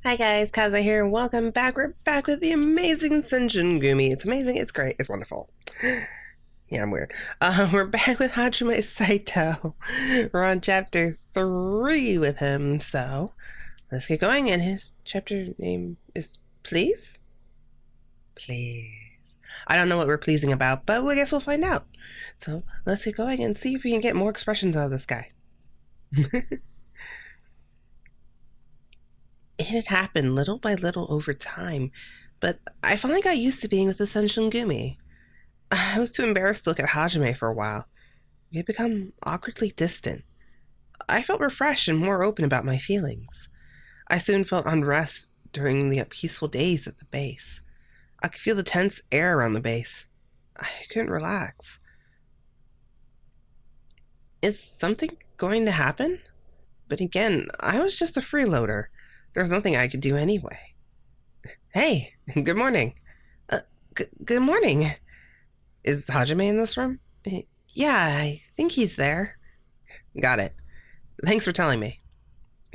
Hi guys, Kaza here, and welcome back. We're back with the amazing Shinsengumi. It's amazing, it's great, it's wonderful. Yeah, I'm weird. We're back with Hajime Saito. We're on chapter 3 with him, so let's get going. And his chapter name is Please? Please. I don't know what we're pleasing about, but I guess we'll find out. So let's get going and see if we can get more expressions out of this guy. It had happened little by little over time, but I finally got used to being with the Shinsengumi. I was too embarrassed to look at Hajime for a while. We had become awkwardly distant. I felt refreshed and more open about my feelings. I soon felt unrest during the peaceful days at the base. I could feel the tense air around the base. I couldn't relax. Is something going to happen? But again, I was just a freeloader. There was nothing I could do anyway. Hey, good morning. Good morning. Is Hajime in this room? Yeah, I think he's there. Got it. Thanks for telling me.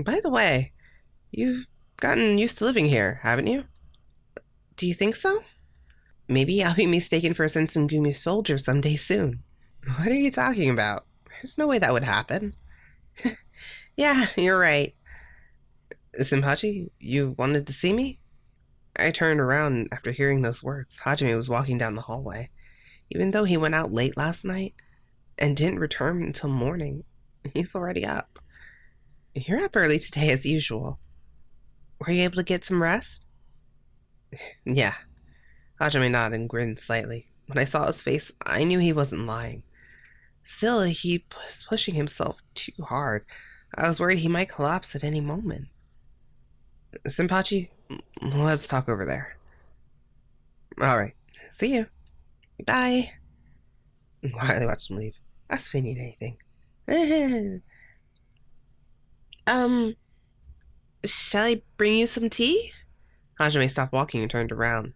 By the way, you've gotten used to living here, haven't you? Do you think so? Maybe I'll be mistaken for a Shinsengumi soldier someday soon. What are you talking about? There's no way that would happen. Yeah, you're right. Shinpachi, you wanted to see me? I turned around after hearing those words. Hajime was walking down the hallway. Even though he went out late last night and didn't return until morning, he's already up. You're up early today as usual. Were you able to get some rest? Yeah. Hajime nodded and grinned slightly. When I saw his face, I knew he wasn't lying. Still, he was pushing himself too hard. I was worried he might collapse at any moment. Shinpachi, let's talk over there. Alright, see you. Bye. Quietly watched him leave. Ask if they need anything. Shall I bring you some tea? Hajime stopped walking and turned around.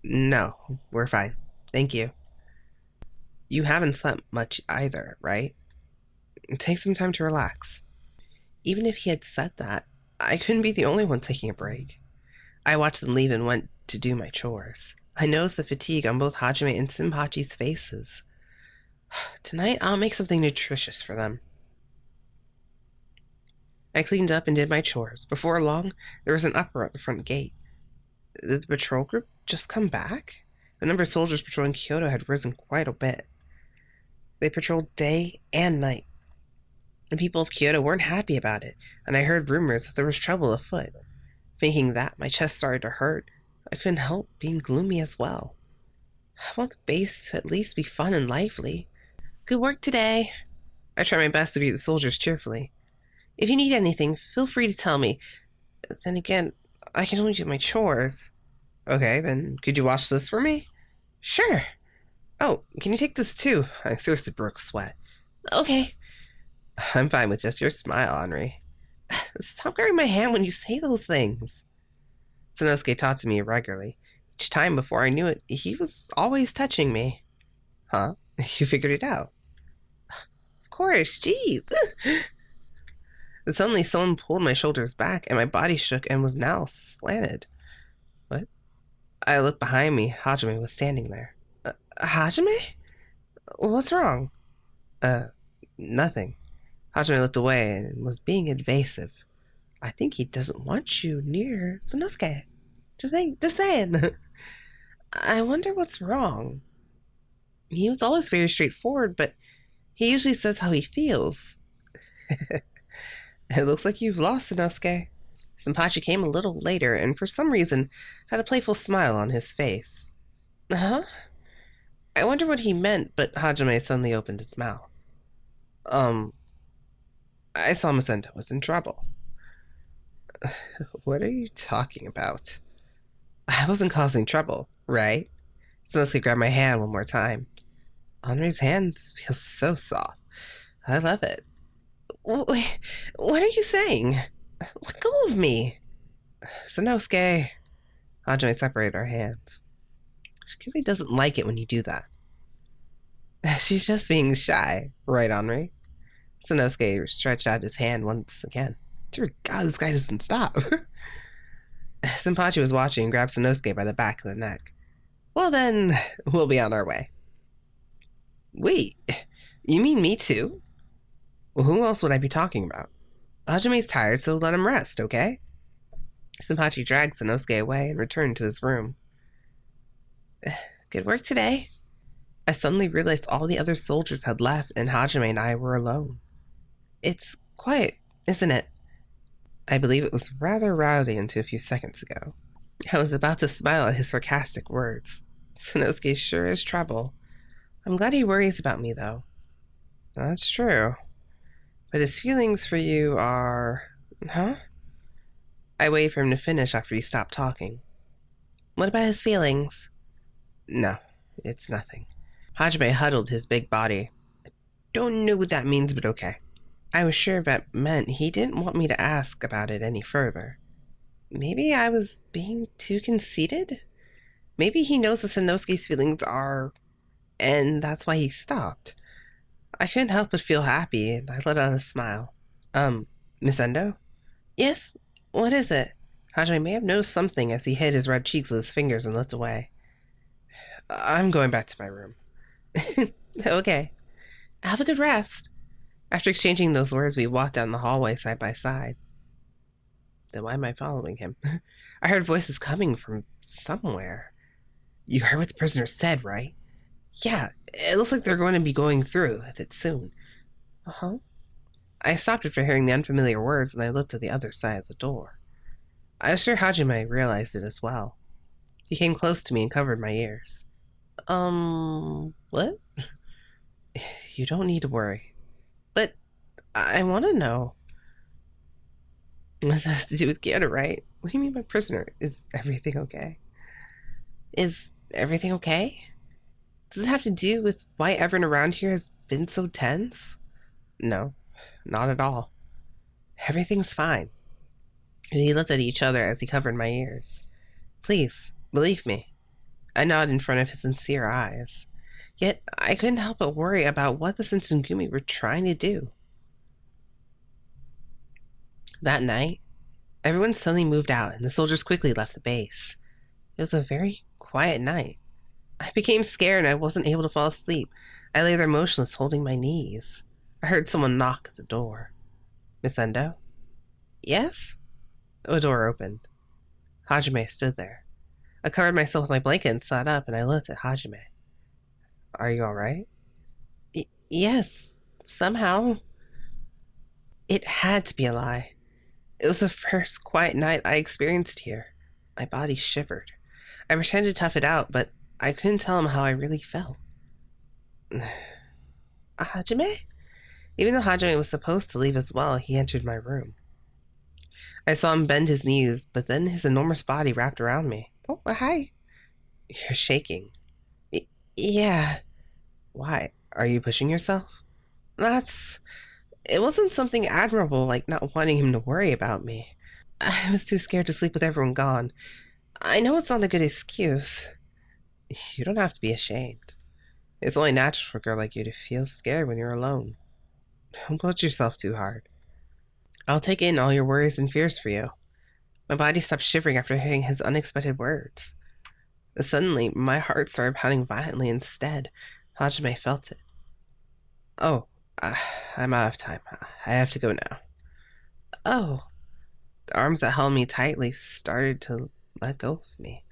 No, we're fine. Thank you. You haven't slept much either, right? Take some time to relax. Even if he had said that, I couldn't be the only one taking a break. I watched them leave and went to do my chores. I noticed the fatigue on both Hajime and Shinpachi's faces. Tonight, I'll make something nutritious for them. I cleaned up and did my chores. Before long, there was an uproar at the front gate. Did the patrol group just come back? The number of soldiers patrolling Kyoto had risen quite a bit. They patrolled day and night. The people of Kyoto weren't happy about it, and I heard rumors that there was trouble afoot. Thinking that, my chest started to hurt. I couldn't help being gloomy as well. I want the base to at least be fun and lively. Good work today. I tried my best to greet the soldiers cheerfully. If you need anything, feel free to tell me. Then again, I can only do my chores. Okay, then could you wash this for me? Sure. Oh, can you take this too? I seriously broke a sweat. Okay. I'm fine with just your smile, Henri. Stop grabbing my hand when you say those things. Sanosuke talked to me irregularly. Each time before I knew it, he was always touching me. Huh? You figured it out? Of course, geez. Suddenly someone pulled my shoulders back and my body shook and was now slanted. What? I looked behind me. Hajime was standing there. Hajime? What's wrong? Nothing. Hajime looked away and was being invasive. I think he doesn't want you near Sanosuke. Just saying. I wonder what's wrong. He was always very straightforward, but he usually says how he feels. It looks like you've lost Sanosuke. Shinpachi came a little later and for some reason had a playful smile on his face. Huh? I wonder what he meant, but Hajime suddenly opened his mouth. I saw Masenda was in trouble. What are you talking about? I wasn't causing trouble, right? Sanosuke grabbed my hand one more time. Henri's hand feels so soft. I love it. Wait, what are you saying? Let go of me. Sanosuke. Hajime separated our hands. She really doesn't like it when you do that. She's just being shy, right, Henri? Sanosuke stretched out his hand once again. Dear God, this guy doesn't stop. Shinpachi was watching and grabbed Sanosuke by the back of the neck. Well then, we'll be on our way. Wait, you mean me too? Well, who else would I be talking about? Hajime's tired, so let him rest, okay? Shinpachi dragged Sanosuke away and returned to his room. Good work today. I suddenly realized all the other soldiers had left and Hajime and I were alone. It's quiet, isn't it? I believe it was rather rowdy until a few seconds ago. I was about to smile at his sarcastic words. Sanosuke sure is trouble. I'm glad he worries about me, though. That's true. But his feelings for you are... Huh? I waited for him to finish after he stopped talking. What about his feelings? No, it's nothing. Hajime huddled his big body. I don't know what that means, but okay. I was sure that meant he didn't want me to ask about it any further. Maybe I was being too conceited? Maybe he knows that Sanosuke's feelings are... and that's why he stopped. I couldn't help but feel happy, and I let out a smile. Miss Endo? Yes? What is it? Hajime may have noticed something as he hid his red cheeks with his fingers and looked away. I'm going back to my room. Okay. Have a good rest. After exchanging those words, we walked down the hallway side by side. Then why am I following him? I heard voices coming from somewhere. You heard what the prisoner said, right? Yeah, it looks like they're going to be going through with it soon. Uh-huh. I stopped after hearing the unfamiliar words, and I looked at the other side of the door. I was sure Hajime realized it as well. He came close to me and covered my ears. What? You don't need to worry. But I want to know. This has to do with Kyoto, right? What do you mean by prisoner? Is everything okay? Is everything okay? Does it have to do with why everyone around here has been so tense? No, not at all. Everything's fine. And he looked at each other as he covered my ears. Please, believe me. I nodded in front of his sincere eyes. Yet I couldn't help but worry about what the Shinsengumi were trying to do. That night, everyone suddenly moved out and the soldiers quickly left the base. It was a very quiet night. I became scared and I wasn't able to fall asleep. I lay there motionless, holding my knees. I heard someone knock at the door. Miss Endo? Yes? The door opened. Hajime stood there. I covered myself with my blanket and sat up, and I looked at Hajime. Are you all right? Yes, somehow. It had to be a lie. It was the first quiet night I experienced here. My body shivered. I pretended to tough it out, but I couldn't tell him how I really felt. Hajime? Even though Hajime was supposed to leave as well, he entered my room. I saw him bend his knees, but then his enormous body wrapped around me. Oh, hi. You're shaking. Yeah. Why? Are you pushing yourself? It wasn't something admirable like not wanting him to worry about me. I was too scared to sleep with everyone gone. I know it's not a good excuse. You don't have to be ashamed. It's only natural for a girl like you to feel scared when you're alone. Don't put yourself too hard. I'll take in all your worries and fears for you. My body stopped shivering after hearing his unexpected words. Suddenly, my heart started pounding violently instead. Hajime felt it. Oh, I'm out of time. I have to go now. Oh. The arms that held me tightly started to let go of me.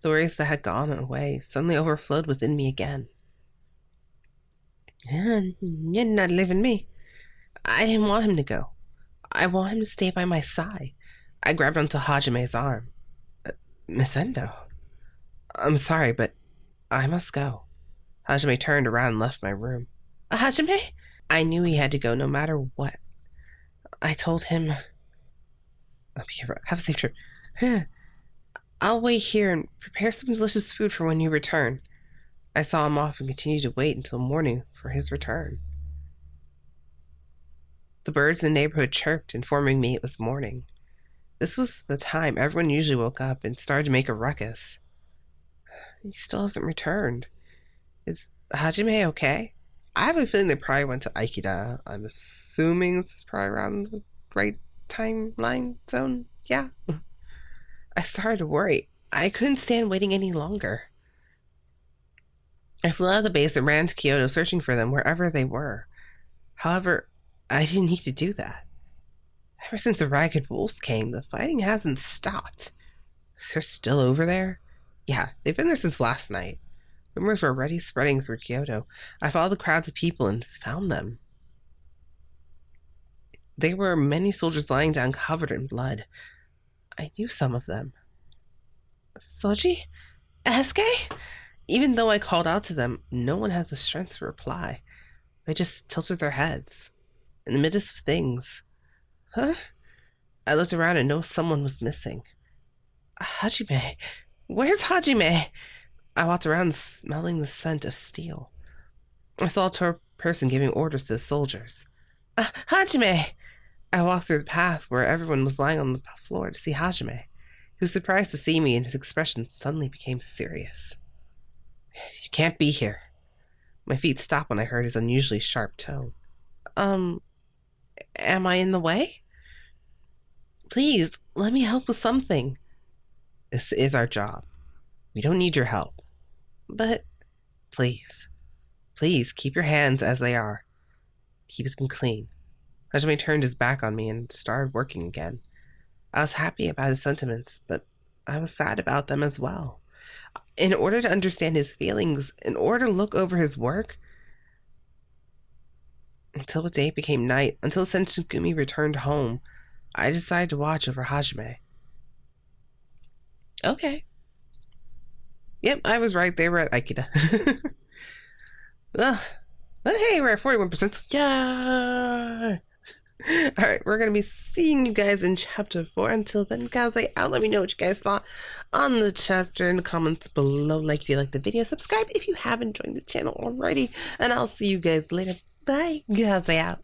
The worries that had gone away suddenly overflowed within me again. You're not leaving me. I didn't want him to go. I want him to stay by my side. I grabbed onto Hajime's arm. Miss Endo, I'm sorry, but I must go. Hajime turned around and left my room. Hajime? I knew he had to go no matter what. I told him... I'll be here. Have a safe trip. I'll wait here and prepare some delicious food for when you return. I saw him off and continued to wait until morning for his return. The birds in the neighborhood chirped, informing me it was morning. This was the time everyone usually woke up and started to make a ruckus. He still hasn't returned. Is Hajime okay? I have a feeling they probably went to Okita. I'm assuming this is probably around the right timeline zone, yeah. I started to worry. I couldn't stand waiting any longer. I flew out of the base and ran to Kyoto, searching for them wherever they were. However, I didn't need to do that. Ever since the Ragged Wolves came, the fighting hasn't stopped. They're still over there? Yeah, they've been there since last night. Rumors were already spreading through Kyoto. I followed the crowds of people and found them. There were many soldiers lying down covered in blood. I knew some of them. Soji? Heisuke? Even though I called out to them, no one had the strength to reply. They just tilted their heads. In the midst of things. Huh? I looked around and noticed someone was missing. Hajime. Where's Hajime? I walked around smelling the scent of steel. I saw a tall person giving orders to the soldiers. Hajime! I walked through the path where everyone was lying on the floor to see Hajime. He was surprised to see me, and his expression suddenly became serious. You can't be here. My feet stopped when I heard his unusually sharp tone. Am I in the way? Please, let me help with something. This is our job. We don't need your help. But, please, keep your hands as they are. Keep them clean. Hajime turned his back on me and started working again. I was happy about his sentiments, but I was sad about them as well. In order to understand his feelings, in order to look over his work, until the day became night, until Shinsengumi returned home, I decided to watch over Hajime. Okay. Yep, I was right. They were at Okita. Well, but hey, we're at 41%. Yeah! Alright, we're going to be seeing you guys in chapter 4. Until then, guys, out. Let me know what you guys thought on the chapter in the comments below. Like if you liked the video, subscribe if you haven't joined the channel already, and I'll see you guys later. Bye, guys, out.